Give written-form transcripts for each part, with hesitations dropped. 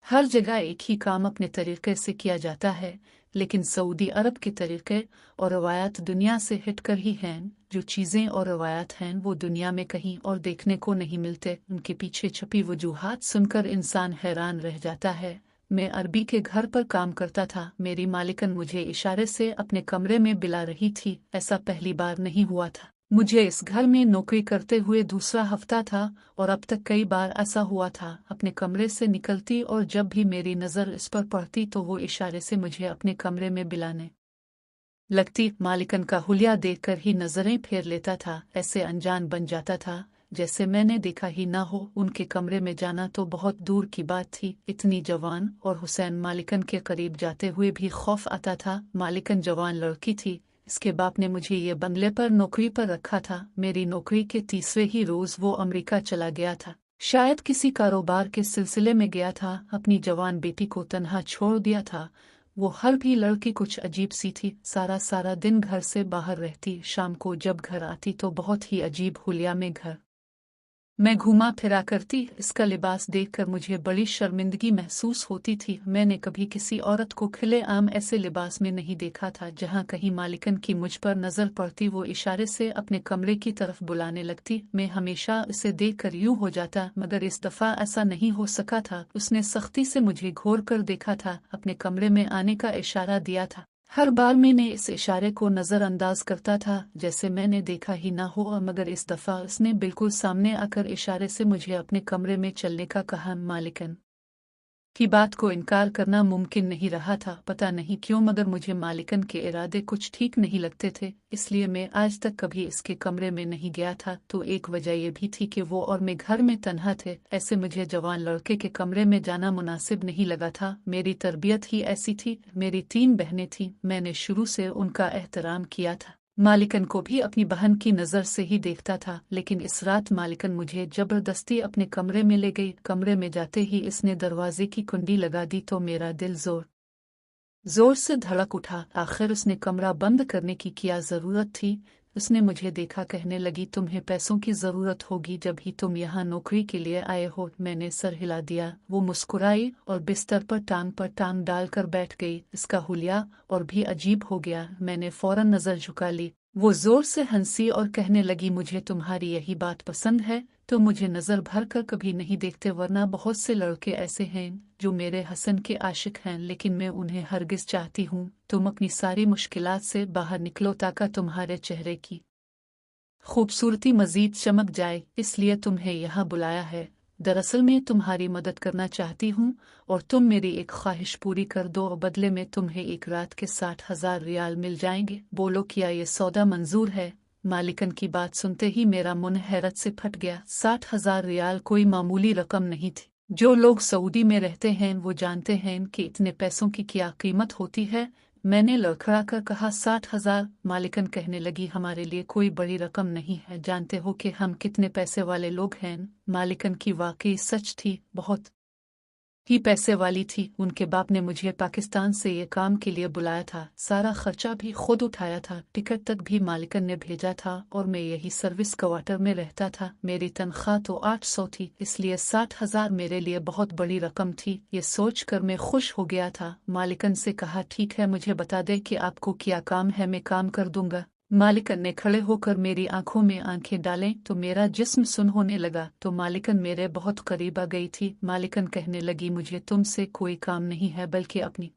हर जगह एक ही काम अपने तरीके से किया जाता है, लेकिन सऊदी अरब के तरीके और रवायात दुनिया से हटकर ही हैं। जो चीज़ें और रवायात हैं वो दुनिया में कहीं और देखने को नहीं मिलते। उनके पीछे छुपी वजूहात सुनकर इंसान हैरान रह जाता है। मैं अरबी के घर पर काम करता था। मेरी मालिकन मुझे इशारे से अपने कमरे में बुला रही थी। ऐसा पहली बार नहीं हुआ था। मुझे इस घर में नौकरी करते हुए दूसरा हफ्ता था और अब तक कई बार ऐसा हुआ था। अपने कमरे से निकलती और जब भी मेरी नज़र इस पर पड़ती तो वो इशारे से मुझे अपने कमरे में बुलाने लगती। मालिकन का हुलिया देखकर ही नज़रें फेर लेता था। ऐसे अनजान बन जाता था जैसे मैंने देखा ही ना हो। उनके कमरे में जाना तो बहुत दूर की बात थी। इतनी जवान और हुसैन मालिकन के करीब जाते हुए भी खौफ आता था। मालिकन जवान लड़की थी। इसके बाप ने मुझे ये बंगले पर नौकरी पर रखा था। मेरी नौकरी के तीसरे ही रोज वो अमेरिका चला गया था। शायद किसी कारोबार के सिलसिले में गया था। अपनी जवान बेटी को तन्हा छोड़ दिया था। वो हर भी लड़की कुछ अजीब सी थी। सारा सारा दिन घर से बाहर रहती। शाम को जब घर आती तो बहुत ही अजीब हुलिया में घर मैं घूमा फिरा करती। इसका लिबास देखकर मुझे बड़ी शर्मिंदगी महसूस होती थी। मैंने कभी किसी औरत को खुले आम ऐसे लिबास में नहीं देखा था। जहाँ कहीं मालिकन की मुझ पर नजर पड़ती वो इशारे से अपने कमरे की तरफ बुलाने लगती। मैं हमेशा इसे देखकर यूं हो जाता, मगर इस दफा ऐसा नहीं हो सका था। उसने सख्ती से मुझे घूर कर देखा था, अपने कमरे में आने का इशारा दिया था। हर बार मैंने इस इशारे को नज़रअंदाज करता था जैसे मैंने देखा ही ना हो, मगर इस दफ़ा उसने बिल्कुल सामने आकर इशारे से मुझे अपने कमरे में चलने का कहा। मालिकन की बात को इनकार करना मुमकिन नहीं रहा था। पता नहीं क्यों, मगर मुझे मालिकन के इरादे कुछ ठीक नहीं लगते थे। इसलिए मैं आज तक कभी इसके कमरे में नहीं गया था। तो एक वजह यह भी थी कि वो और मैं घर में तन्हा थे। ऐसे मुझे जवान लड़के के कमरे में जाना मुनासिब नहीं लगा था। मेरी तरबियत ही ऐसी थी। मेरी 3 बहनें थीं। मैंने शुरू से उनका एहतराम किया था। मालिकन को भी अपनी बहन की नज़र से ही देखता था। लेकिन इस रात मालिकन मुझे जबरदस्ती अपने कमरे में ले गई। कमरे में जाते ही इसने दरवाजे की कुंडी लगा दी तो मेरा दिल जोर जोर से धड़क उठा। आखिर उसने कमरा बंद करने की क्या जरूरत थी? उसने मुझे देखा, कहने लगी, तुम्हें पैसों की जरूरत होगी, जब ही तुम यहाँ नौकरी के लिए आए हो। मैंने सर हिला दिया। वो मुस्कुराई और बिस्तर पर टांग डालकर बैठ गई। इसका हुलिया और भी अजीब हो गया। मैंने फौरन नजर झुका ली। वो जोर से हंसी और कहने लगी, मुझे तुम्हारी यही बात पसंद है? तो मुझे नजर भर कर कभी नहीं देखते, वरना बहुत से लड़के ऐसे हैं जो मेरे हसन के आशिक हैं, लेकिन मैं उन्हें हरगिज चाहती हूँ। तुम अपनी सारी मुश्किलात से बाहर निकलो ताकि तुम्हारे चेहरे की खूबसूरती मजीद चमक जाए, इसलिए तुम्हें यहाँ बुलाया है। दरअसल मैं तुम्हारी मदद करना चाहती हूँ और तुम मेरी एक ख्वाहिश पूरी कर दो और बदले में तुम्हें एक रात के 60,000 रियाल मिल जाएंगे। बोलो, क्या ये सौदा मंजूर है? मालिकन की बात सुनते ही मेरा मुंह हैरत से फट गया। 60,000 रियाल कोई मामूली रकम नहीं थी। जो लोग सऊदी में रहते हैं वो जानते हैं कि इतने पैसों की क्या कीमत होती है। मैंने लड़खड़ा कर कहा, 60,000। मालिकन कहने लगी, हमारे लिए कोई बड़ी रकम नहीं है। जानते हो कि हम कितने पैसे वाले लोग हैं? मालिकन की वाकई सच थी, बहुत ही पैसे वाली थी। उनके बाप ने मुझे पाकिस्तान से ये काम के लिए बुलाया था। सारा खर्चा भी खुद उठाया था। टिकट तक भी मालिकन ने भेजा था और मैं यही सर्विस क्वार्टर में रहता था। मेरी तनख्वाह तो 800 थी, इसलिए 60,000 मेरे लिए बहुत बड़ी रकम थी। ये सोचकर मैं खुश हो गया था। मालिकन से कहा, ठीक है, मुझे बता दे कि आपको क्या काम है, मैं काम कर दूंगा। मालिकन ने खड़े होकर मेरी आंखों में आंखें डालें तो मेरा जिस्म सुन्न होने लगा। तो मालिकन मेरे बहुत करीब आ गई थी। मालिकन कहने लगी, मुझे तुमसे कोई काम नहीं है, बल्कि अपनी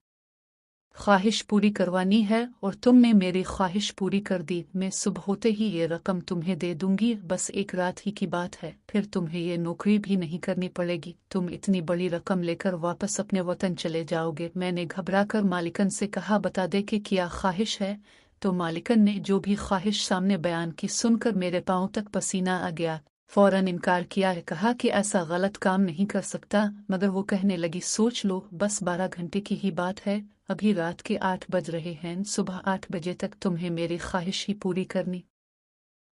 ख्वाहिश पूरी करवानी है, और तुमने मेरी ख्वाहिश पूरी कर दी। मैं सुबह होते ही ये रकम तुम्हें दे दूंगी। बस एक रात ही की बात है, फिर तुम्हें ये नौकरी भी नहीं करनी पड़ेगी। तुम इतनी बड़ी रकम लेकर वापस अपने वतन चले जाओगे। मैंने घबराकर मालिकन से कहा, बता दे कि क्या ख्वाहिश है? तो मालिकन ने जो भी ख्वाहिश सामने बयान की सुनकर मेरे पांव तक पसीना आ गया। फौरन इनकार किया है, कहा कि ऐसा गलत काम नहीं कर सकता। मगर वो कहने लगी, सोच लो, बस 12 घंटे की ही बात है। अभी रात के 8 बज रहे हैं। सुबह 8 बजे तक तुम्हें मेरी ख्वाहिश ही पूरी करनी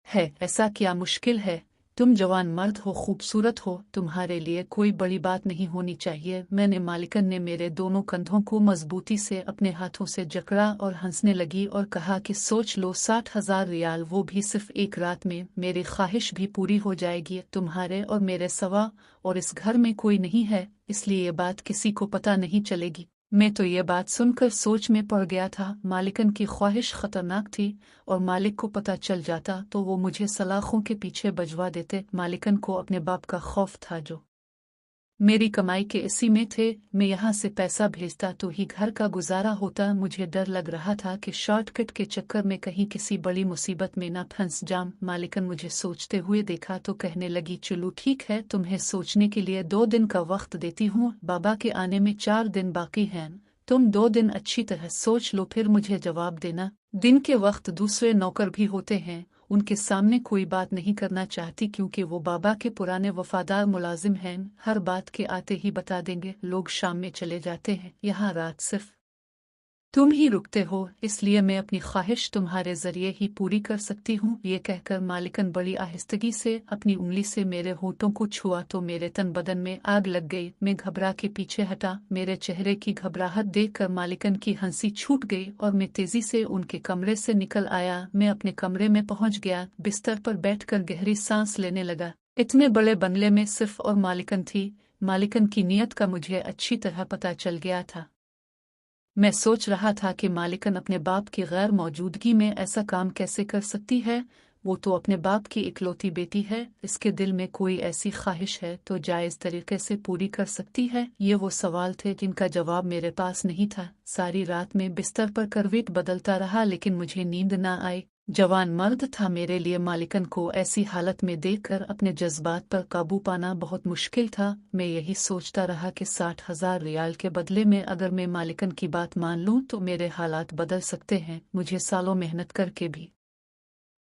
है। ऐसा क्या मुश्किल है? तुम जवान मर्द हो, खूबसूरत हो, तुम्हारे लिए कोई बड़ी बात नहीं होनी चाहिए। मैंने मालिकन ने मेरे दोनों कंधों को मजबूती से अपने हाथों से जकड़ा और हंसने लगी और कहा कि सोच लो, 60,000 रियाल, वो भी सिर्फ एक रात में, मेरी ख्वाहिश भी पूरी हो जाएगी। तुम्हारे और मेरे सवा और इस घर में कोई नहीं है, इसलिए ये बात किसी को पता नहीं चलेगी। मैं तो ये बात सुनकर सोच में पड़ गया था। मालिकन की ख्वाहिश खतरनाक थी और मालिक को पता चल जाता तो वो मुझे सलाखों के पीछे बजवा देते। मालिकन को अपने बाप का खौफ था जो मेरी कमाई के इसी में थे। मैं यहाँ से पैसा भेजता तो ही घर का गुजारा होता। मुझे डर लग रहा था कि शॉर्टकट के चक्कर में कहीं किसी बड़ी मुसीबत में न फंस जाऊं। मालिकन मुझे सोचते हुए देखा तो कहने लगी, चलो ठीक है, तुम्हें सोचने के लिए 2 दिन का वक्त देती हूँ। बाबा के आने में 4 दिन बाकी हैं। तुम 2 दिन अच्छी तरह सोच लो, फिर मुझे जवाब देना। दिन के वक्त दूसरे नौकर भी होते हैं, उनके सामने कोई बात नहीं करना चाहती क्योंकि वो बाबा के पुराने वफादार मुलाजिम हैं। हर बात के आते ही बता देंगे। लोग शाम में चले जाते हैं, यहाँ रात सिर्फ तुम ही रुकते हो, इसलिए मैं अपनी ख्वाहिश तुम्हारे जरिए ही पूरी कर सकती हूँ। ये कहकर मालिकन बड़ी आहिस्तगी से अपनी उंगली से मेरे होठों को छुआ तो मेरे तन बदन में आग लग गई। मैं घबरा के पीछे हटा। मेरे चेहरे की घबराहट देखकर मालिकन की हंसी छूट गई और मैं तेजी से उनके कमरे से निकल आया। मैं अपने कमरे में पहुंच गया, बिस्तर पर बैठकर गहरी सांस लेने लगा। इतने बड़े बंगले में सिर्फ और मालिकन थी। मालिकन की नीयत का मुझे अच्छी तरह पता चल गया था। मैं सोच रहा था कि मालिकन अपने बाप की गैर मौजूदगी में ऐसा काम कैसे कर सकती है। वो तो अपने बाप की इकलौती बेटी है, इसके दिल में कोई ऐसी ख्वाहिश है तो जायज़ तरीके से पूरी कर सकती है। ये वो सवाल थे जिनका जवाब मेरे पास नहीं था। सारी रात में बिस्तर पर करवट बदलता रहा लेकिन मुझे नींद न आई। जवान मर्द था मेरे लिए मालिकन को ऐसी हालत में देखकर अपने जज्बात पर काबू पाना बहुत मुश्किल था। मैं यही सोचता रहा कि 60,000 रियाल के बदले में अगर मैं मालिकन की बात मान लूं तो मेरे हालात बदल सकते हैं। मुझे सालों मेहनत करके भी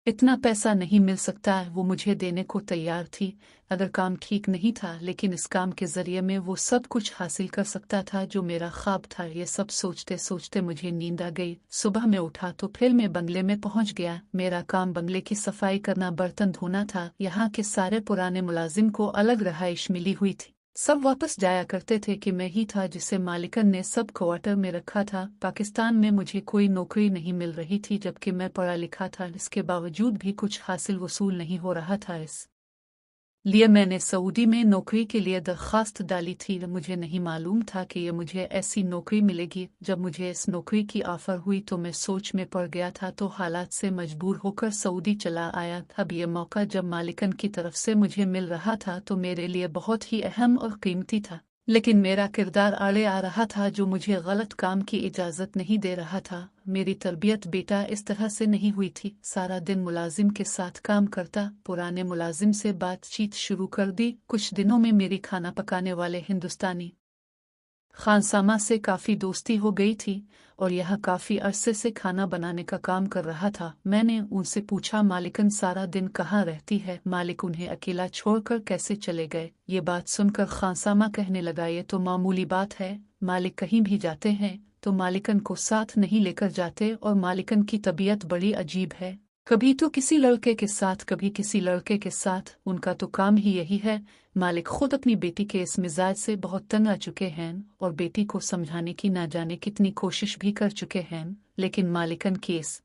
इतना पैसा नहीं मिल सकता। वो मुझे देने को तैयार थी अगर काम ठीक नहीं था, लेकिन इस काम के जरिए में वो सब कुछ हासिल कर सकता था जो मेरा ख्वाब था। ये सब सोचते सोचते मुझे नींद आ गई। सुबह में उठा तो फिर मैं बंगले में पहुंच गया। मेरा काम बंगले की सफाई करना, बर्तन धोना था। यहाँ के सारे पुराने मुलाजिम को अलग रहाइश मिली हुई थी, सब वापस जाया करते थे कि मैं ही था जिसे मालिकन ने सब क्वार्टर में रखा था। पाकिस्तान में मुझे कोई नौकरी नहीं मिल रही थी जबकि मैं पढ़ा लिखा था। इसके बावजूद भी कुछ हासिल वसूल नहीं हो रहा था। इस लिए मैंने सऊदी में नौकरी के लिए दरख्वास्त डाली थी। मुझे नहीं मालूम था कि ये मुझे ऐसी नौकरी मिलेगी। जब मुझे इस नौकरी की ऑफर हुई तो मैं सोच में पड़ गया था तो हालात से मजबूर होकर सऊदी चला आया। अब ये मौका जब मालिकन की तरफ से मुझे मिल रहा था तो मेरे लिए बहुत ही अहम और कीमती था, लेकिन मेरा किरदार आड़े आ रहा था जो मुझे गलत काम की इजाज़त नहीं दे रहा था। मेरी तरबियत बेटा इस तरह से नहीं हुई थी। सारा दिन मुलाजिम के साथ काम करता, पुराने मुलाजिम से बातचीत शुरू कर दी। कुछ दिनों में मेरी खाना पकाने वाले हिंदुस्तानी खानसामा से काफ़ी दोस्ती हो गई थी और यह काफ़ी अरसे से खाना बनाने का काम कर रहा था। मैंने उनसे पूछा, मालिकन सारा दिन कहाँ रहती है? मालिक उन्हें अकेला छोड़कर कैसे चले गए? ये बात सुनकर खानसामा कहने लगा, ये तो मामूली बात है। मालिक कहीं भी जाते हैं तो मालिकन को साथ नहीं लेकर जाते और मालिकन की तबीयत बड़ी अजीब है। कभी तो किसी लड़के के साथ, कभी किसी लड़के के साथ। उनका तो काम ही यही है। मालिक खुद अपनी बेटी के इस मिजाज से बहुत तंग आ चुके हैं और बेटी को समझाने की ना जाने कितनी कोशिश भी कर चुके हैं, लेकिन मालिकन की इस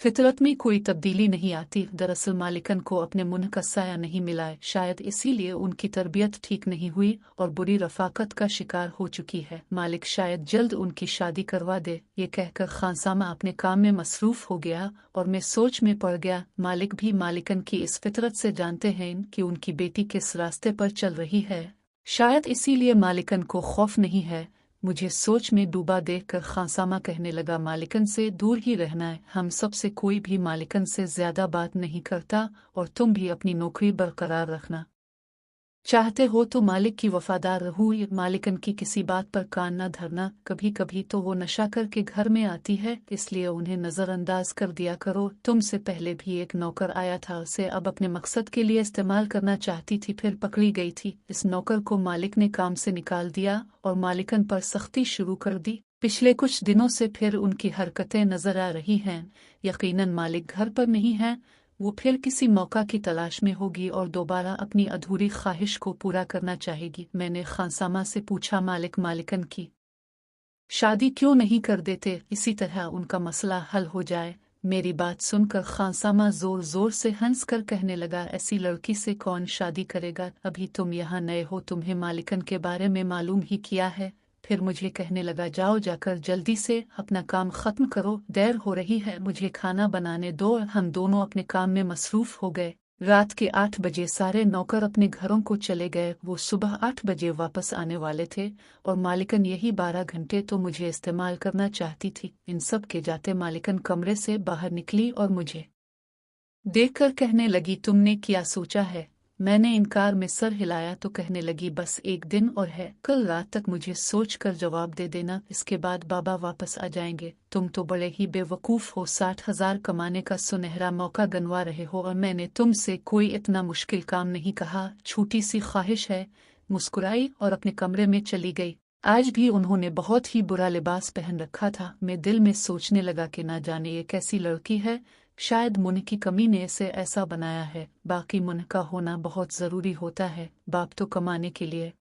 फितरत में कोई तब्दीली नहीं आती। दरअसल मालिकन को अपने मुंह का साया नहीं मिला, शायद इसीलिए उनकी तरबियत ठीक नहीं हुई और बुरी रफाकत का शिकार हो चुकी है। मालिक शायद जल्द उनकी शादी करवा दे। ये कहकर खानसामा अपने काम में मसरूफ हो गया और मैं सोच में पड़ गया। मालिक भी मालिकन की इस फितरत से जानते हैं कि उनकी बेटी किस रास्ते पर चल रही है, शायद इसीलिए मालिकन को खौफ नहीं है। मुझे सोच में डूबा देखकर खानसामा कहने लगा, मालिकन से दूर ही रहना है। हम सब से कोई भी मालिकन से ज्यादा बात नहीं करता और तुम भी अपनी नौकरी बरकरार रखना चाहते हो तो मालिक की वफादार रहो। मालिकन की किसी बात पर कान न धरना। कभी कभी तो वो नशा करके घर में आती है, इसलिए उन्हें नज़रअंदाज कर दिया करो। तुमसे पहले भी एक नौकर आया था, उसे अब अपने मकसद के लिए इस्तेमाल करना चाहती थी, फिर पकड़ी गई थी। इस नौकर को मालिक ने काम से निकाल दिया और मालिकन पर सख्ती शुरू कर दी। पिछले कुछ दिनों से फिर उनकी हरकतें नजर आ रही हैं। यकीनन मालिक घर पर नहीं है। वो फिर किसी मौका की तलाश में होगी और दोबारा अपनी अधूरी ख्वाहिश को पूरा करना चाहेगी। मैंने खानसामा से पूछा, मालिकन की शादी क्यों नहीं कर देते, इसी तरह उनका मसला हल हो जाए। मेरी बात सुनकर खानसामा जोर जोर से हंस कर कहने लगा, ऐसी लड़की से कौन शादी करेगा, अभी तुम यहाँ नए हो, तुम्हें मालिकन के बारे में मालूम ही किया है। फिर मुझे कहने लगा, जाओ जाकर जल्दी से अपना काम खत्म करो, देर हो रही है, मुझे खाना बनाने दो। हम दोनों अपने काम में मसरूफ हो गए। रात के 8 बजे सारे नौकर अपने घरों को चले गए। वो सुबह 8 बजे वापस आने वाले थे और मालिकन यही 12 घंटे तो मुझे इस्तेमाल करना चाहती थी। इन सब के जाते मालिकन कमरे से बाहर निकली और मुझे देखकर कहने लगी, तुमने क्या सोचा है। मैंने इनकार में सर हिलाया तो कहने लगी, बस एक दिन और है, कल रात तक मुझे सोच कर जवाब दे देना, इसके बाद बाबा वापस आ जाएंगे। तुम तो बड़े ही बेवकूफ़ हो, 60,000 कमाने का सुनहरा मौका गंवा रहे हो और मैंने तुमसे कोई इतना मुश्किल काम नहीं कहा, छोटी सी ख्वाहिश है। मुस्कुराई और अपने कमरे में चली गई। आज भी उन्होंने बहुत ही बुरा लिबास पहन रखा था। मैं दिल में सोचने लगा कि ना जाने ये कैसी लड़की है, शायद मुन की कमी ने इसे ऐसा बनाया है। बाकी मुन का होना बहुत ज़रूरी होता है। बाप तो कमाने के लिए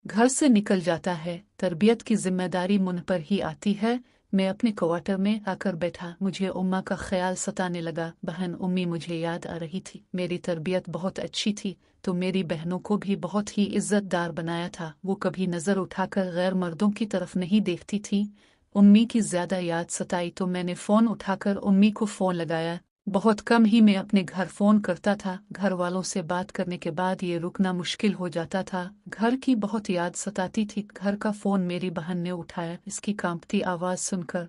घर से निकल जाता है, तरबियत की जिम्मेदारी मुन पर ही आती है। मैं अपने क्वार्टर में आकर बैठा। मुझे उम्मा का ख्याल सताने लगा। बहन उम्मी मुझे याद आ रही थी। मेरी तरबियत बहुत अच्छी थी तो मेरी बहनों को भी बहुत ही इज्जतदार बनाया था। वो कभी नज़र उठाकर गैर मर्दों की तरफ नहीं देखती थी। उम्मी की ज़्यादा याद सताई तो मैंने फ़ोन उठाकर उम्मी को फ़ोन लगाया। बहुत कम ही मैं अपने घर फ़ोन करता था। घर वालों से बात करने के बाद ये रुकना मुश्किल हो जाता था। घर की बहुत याद सताती थी। घर का फ़ोन मेरी बहन ने उठाया। इसकी कांपती आवाज़ सुनकर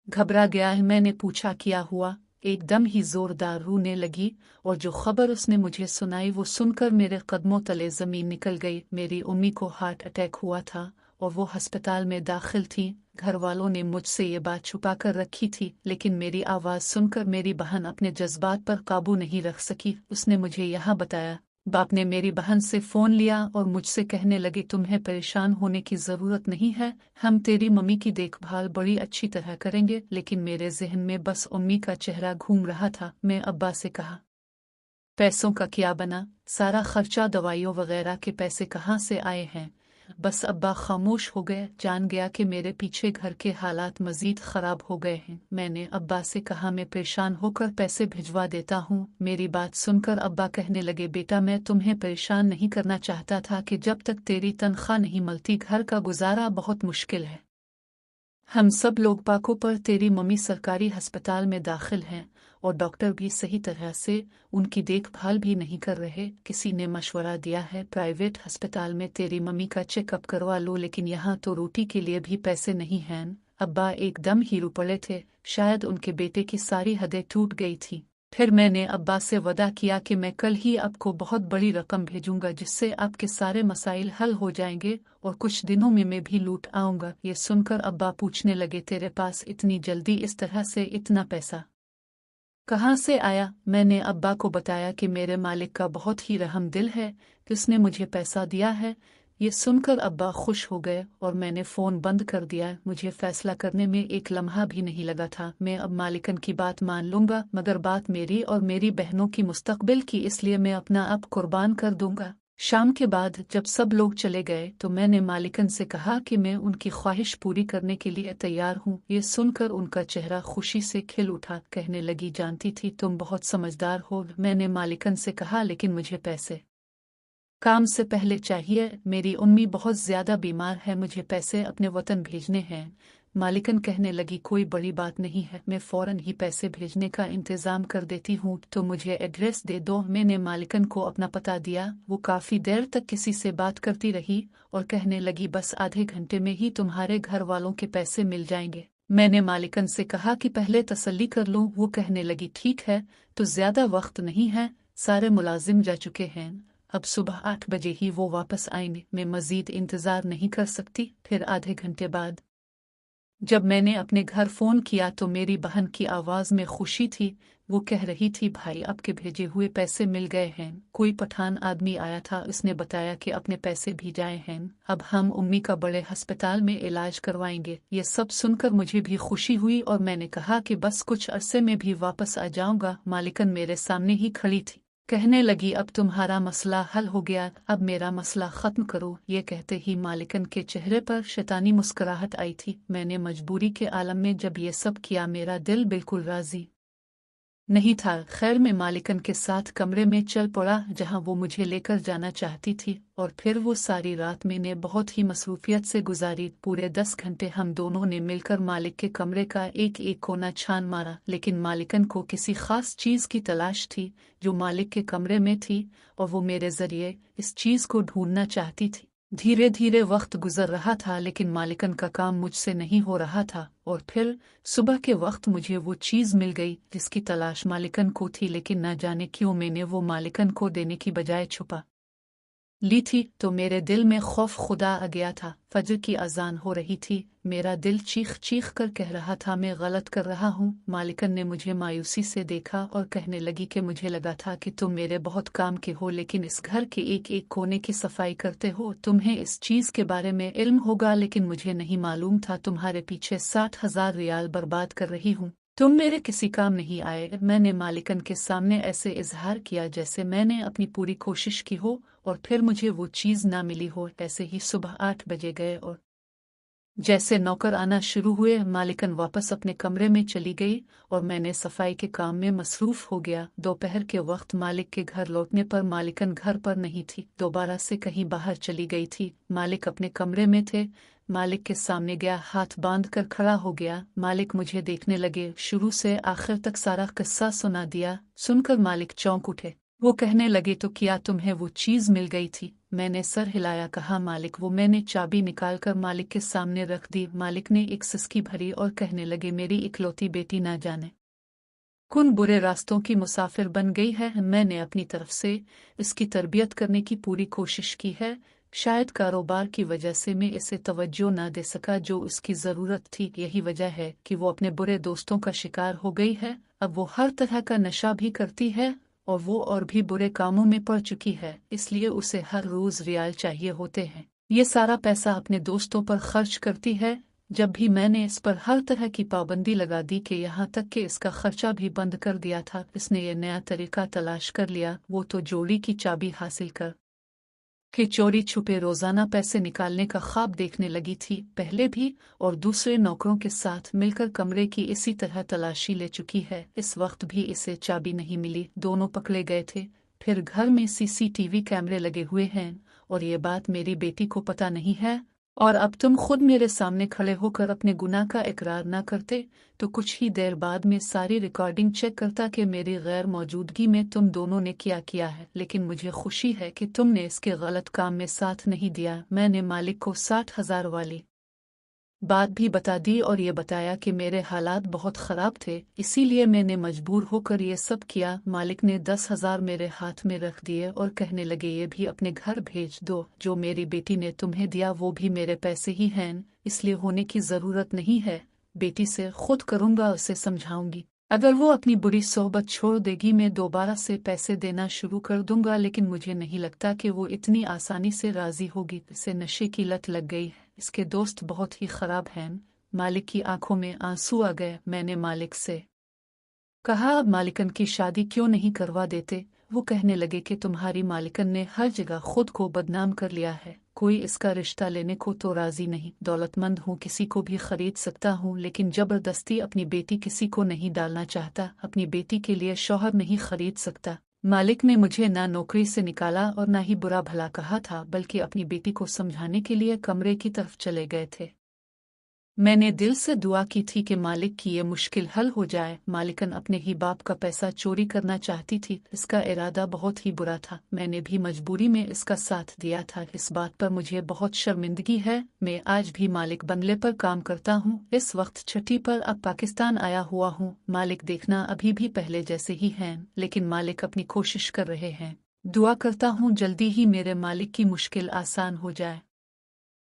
घबरा गया। मैंने पूछा, क्या हुआ। एकदम ही ज़ोरदार रोने लगी और जो खबर उसने मुझे सुनाई वो सुनकर मेरे कदमों तले ज़मीन निकल गई। मेरी उम्मी को हार्ट अटैक हुआ था और वो अस्पताल में दाखिल थी। घर वालों ने मुझसे ये बात छुपा कर रखी थी, लेकिन मेरी आवाज़ सुनकर मेरी बहन अपने जज्बात पर काबू नहीं रख सकी। उसने मुझे यहाँ बताया। बाप ने मेरी बहन से फ़ोन लिया और मुझसे कहने लगे, तुम्हें परेशान होने की ज़रूरत नहीं है, हम तेरी मम्मी की देखभाल बड़ी अच्छी तरह करेंगे। लेकिन मेरे जहन में बस उम्मी का चेहरा घूम रहा था। मैं अब्बा से कहा, पैसों का क्या बना, सारा खर्चा दवाइयों वगैरह के पैसे कहाँ से आए हैं। बस अब्बा खामोश हो गए। जान गया कि मेरे पीछे घर के हालात मजीद ख़राब हो गए हैं। मैंने अब्बा से कहा, मैं परेशान होकर पैसे भिजवा देता हूँ। मेरी बात सुनकर अब्बा कहने लगे, बेटा मैं तुम्हें परेशान नहीं करना चाहता था कि जब तक तेरी तनख्वाह नहीं मिलती घर का गुजारा बहुत मुश्किल है। हम सब लोग पाकों पर तेरी मम्मी सरकारी अस्पताल में दाखिल हैं और डॉक्टर भी सही तरह से उनकी देखभाल भी नहीं कर रहे। किसी ने मशवरा दिया है प्राइवेट अस्पताल में तेरी मम्मी का चेकअप करवा लो, लेकिन यहाँ तो रोटी के लिए भी पैसे नहीं हैं। अब्बा एकदम ही रो पड़े थे। शायद उनके बेटे की सारी हदें टूट गई थी। फिर मैंने अब्बा से वादा किया कि मैं कल ही आपको बहुत बड़ी रकम भेजूंगा जिससे आपके सारे मसाइल हल हो जाएंगे और कुछ दिनों में मैं भी लौट आऊंगा। ये सुनकर अब्बा पूछने लगे, तेरे पास इतनी जल्दी इस तरह से इतना पैसा कहाँ से आया। मैंने अब्बा को बताया कि मेरे मालिक का बहुत ही रहम दिल है कि उसने मुझे पैसा दिया है। ये सुनकर अब्बा खुश हो गए और मैंने फ़ोन बंद कर दिया। मुझे फैसला करने में एक लम्हा भी नहीं लगा था। मैं अब मालिकन की बात मान लूँगा, मगर बात मेरी और मेरी बहनों की मुस्तकबिल की, इसलिए मैं अपना आप कुर्बान कर दूँगा। शाम के बाद जब सब लोग चले गए तो मैंने मालिकन से कहा कि मैं उनकी ख्वाहिश पूरी करने के लिए तैयार हूँ। ये सुनकर उनका चेहरा खुशी से खिल उठा। कहने लगी, जानती थी तुम बहुत समझदार हो। मैंने मालिकन से कहा, लेकिन मुझे पैसे काम से पहले चाहिए। मेरी उम्मी बहुत ज़्यादा बीमार है, मुझे पैसे अपने वतन भेजने हैं। मालिकन कहने लगी, कोई बड़ी बात नहीं है, मैं फ़ौरन ही पैसे भेजने का इंतज़ाम कर देती हूँ, तो मुझे एड्रेस दे दो। मैंने मालिकन को अपना पता दिया। वो काफ़ी देर तक किसी से बात करती रही और कहने लगी, बस आधे घंटे में ही तुम्हारे घर वालों के पैसे मिल जाएंगे। मैंने मालिकन से कहा कि पहले तसल्ली कर लूँ। वो कहने लगी, ठीक है, तो ज़्यादा वक्त नहीं है, सारे मुलाजिम जा चुके हैं, अब सुबह 8 बजे ही वो वापस आएंगे। मैं मज़ीद इंतज़ार नहीं कर सकती। फिर आधे घंटे बाद जब मैंने अपने घर फ़ोन किया तो मेरी बहन की आवाज़ में खुशी थी। वो कह रही थी, भाई आपके भेजे हुए पैसे मिल गए हैं। कोई पठान आदमी आया था, उसने बताया कि अपने पैसे भेजाए हैं, अब हम उम्मी का बड़े अस्पताल में इलाज करवाएंगे। ये सब सुनकर मुझे भी खुशी हुई और मैंने कहा कि बस कुछ अरसे में भी वापस आ जाऊंगा। मालिकन मेरे सामने ही खड़ी थी, कहने लगी, अब तुम्हारा मसला हल हो गया, अब मेरा मसला खत्म करो। ये कहते ही मालिकन के चेहरे पर शैतानी मुस्कुराहट आई थी। मैंने मजबूरी के आलम में जब ये सब किया, मेरा दिल बिल्कुल राजी नहीं था। खैर मैं मालिकन के साथ कमरे में चल पड़ा जहां वो मुझे लेकर जाना चाहती थी, और फिर वो सारी रात मैंने बहुत ही मसरूफियत से गुजारी। पूरे 10 घंटे हम दोनों ने मिलकर मालिक के कमरे का एक एक कोना छान मारा, लेकिन मालिकन को किसी खास चीज़ की तलाश थी जो मालिक के कमरे में थी, और वो मेरे जरिए इस चीज़ को ढूंढना चाहती थी। धीरे धीरे वक्त गुजर रहा था, लेकिन मालिकन का काम मुझसे नहीं हो रहा था, और फिर सुबह के वक्त मुझे वो चीज़ मिल गई जिसकी तलाश मालिकन को थी, लेकिन न जाने क्यों मैंने वो मालिकन को देने की बजाय छुपा ली थी। तो मेरे दिल में खौफ खुदा आ गया था। फजर की अजान हो रही थी, मेरा दिल चीख चीख कर कह रहा था, मैं गलत कर रहा हूँ। मालिकन ने मुझे मायूसी से देखा और कहने लगी कि मुझे लगा था कि तुम मेरे बहुत काम के हो, लेकिन इस घर के एक एक कोने की सफाई करते हो, तुम्हें इस चीज़ के बारे में इल्म होगा, लेकिन मुझे नहीं मालूम था तुम्हारे पीछे 60,000 रियाल बर्बाद कर रही हूँ। तुम मेरे किसी काम नहीं आए। मैंने मालिकन के सामने ऐसे इजहार किया जैसे मैंने अपनी पूरी कोशिश की हो और फिर मुझे वो चीज़ ना मिली हो। ऐसे ही सुबह 8 बजे गए और जैसे नौकर आना शुरू हुए, मालिकन वापस अपने कमरे में चली गई और मैंने सफाई के काम में मसरूफ हो गया। दोपहर के वक्त मालिक के घर लौटने पर मालिकन घर पर नहीं थी, दोबारा से कहीं बाहर चली गई थी। मालिक अपने कमरे में थे। मालिक के सामने गया, हाथ बांध कर खड़ा हो गया। मालिक मुझे देखने लगे, शुरू से आखिर तक सारा किस्सा सुना दिया। सुनकर मालिक चौंक उठे। वो कहने लगे, तो क्या तुम्हें वो चीज़ मिल गई थी? मैंने सर हिलाया, कहा, मालिक वो। मैंने चाबी निकालकर मालिक के सामने रख दी। मालिक ने एक सिसकी भरी और कहने लगे, मेरी इकलौती बेटी ना जाने कुन बुरे रास्तों की मुसाफिर बन गई है। मैंने अपनी तरफ से इसकी तरबियत करने की पूरी कोशिश की है। शायद कारोबार की वजह से मैं इसे तवज्जो ना दे सका जो उसकी ज़रूरत थी। यही वजह है कि वो अपने बुरे दोस्तों का शिकार हो गई है। अब वो हर तरह का नशा भी करती है और वो और भी बुरे कामों में पड़ चुकी है, इसलिए उसे हर रोज रियाल चाहिए होते हैं। ये सारा पैसा अपने दोस्तों पर खर्च करती है। जब भी मैंने इस पर हर तरह की पाबंदी लगा दी कि यहाँ तक कि इसका खर्चा भी बंद कर दिया था, इसने ये नया तरीका तलाश कर लिया। वो तो जोड़ी की चाबी हासिल कर कि चोरी छुपे रोजाना पैसे निकालने का ख्वाब देखने लगी थी पहले भी, और दूसरे नौकरों के साथ मिलकर कमरे की इसी तरह तलाशी ले चुकी है। इस वक्त भी इसे चाबी नहीं मिली। दोनों पकड़े गए थे। फिर घर में सीसीटीवी कैमरे लगे हुए हैं और ये बात मेरी बेटी को पता नहीं है, और अब तुम खुद मेरे सामने खड़े होकर अपने गुनाह का इकरार न करते तो कुछ ही देर बाद में सारी रिकॉर्डिंग चेक करता कि मेरी गैर मौजूदगी में तुम दोनों ने क्या किया है। लेकिन मुझे खुशी है कि तुमने इसके गलत काम में साथ नहीं दिया। मैंने मालिक को 60,000 वाली बात भी बता दी और ये बताया कि मेरे हालात बहुत ख़राब थे, इसीलिए मैंने मजबूर होकर ये सब किया। मालिक ने 10,000 मेरे हाथ में रख दिए और कहने लगे, ये भी अपने घर भेज दो। जो मेरी बेटी ने तुम्हें दिया वो भी मेरे पैसे ही हैं, इसलिए होने की ज़रूरत नहीं है। बेटी से खुद करूँगा, उसे समझाऊंगी। अगर वो अपनी बुरी सोहबत छोड़ देगी मैं दोबारा से पैसे देना शुरू कर दूंगा, लेकिन मुझे नहीं लगता कि वो इतनी आसानी से राजी होगी। इसे नशे की लत लग गई है, इसके दोस्त बहुत ही खराब हैं। मालिक की आंखों में आंसू आ गए। मैंने मालिक से कहा, अब मालिकन की शादी क्यों नहीं करवा देते? वो कहने लगे कि तुम्हारी मालिकन ने हर जगह खुद को बदनाम कर लिया है, कोई इसका रिश्ता लेने को तो राजी नहीं। दौलतमंद हूँ, किसी को भी खरीद सकता हूँ, लेकिन जबरदस्ती अपनी बेटी किसी को नहीं डालना चाहता। अपनी बेटी के लिए शौहर नहीं खरीद सकता। मालिक ने मुझे ना नौकरी से निकाला और ना ही बुरा भला कहा था, बल्कि अपनी बेटी को समझाने के लिए कमरे की तरफ चले गए थे। मैंने दिल से दुआ की थी कि मालिक की ये मुश्किल हल हो जाए। मालिकन अपने ही बाप का पैसा चोरी करना चाहती थी, इसका इरादा बहुत ही बुरा था। मैंने भी मजबूरी में इसका साथ दिया था। इस बात पर मुझे बहुत शर्मिंदगी है। मैं आज भी मालिक बंगले पर काम करता हूँ। इस वक्त छठी पर अब पाकिस्तान आया हुआ हूँ। मालिक देखना अभी भी पहले जैसे ही हैं, लेकिन मालिक अपनी कोशिश कर रहे हैं। दुआ करता हूँ जल्दी ही मेरे मालिक की मुश्किल आसान हो जाए।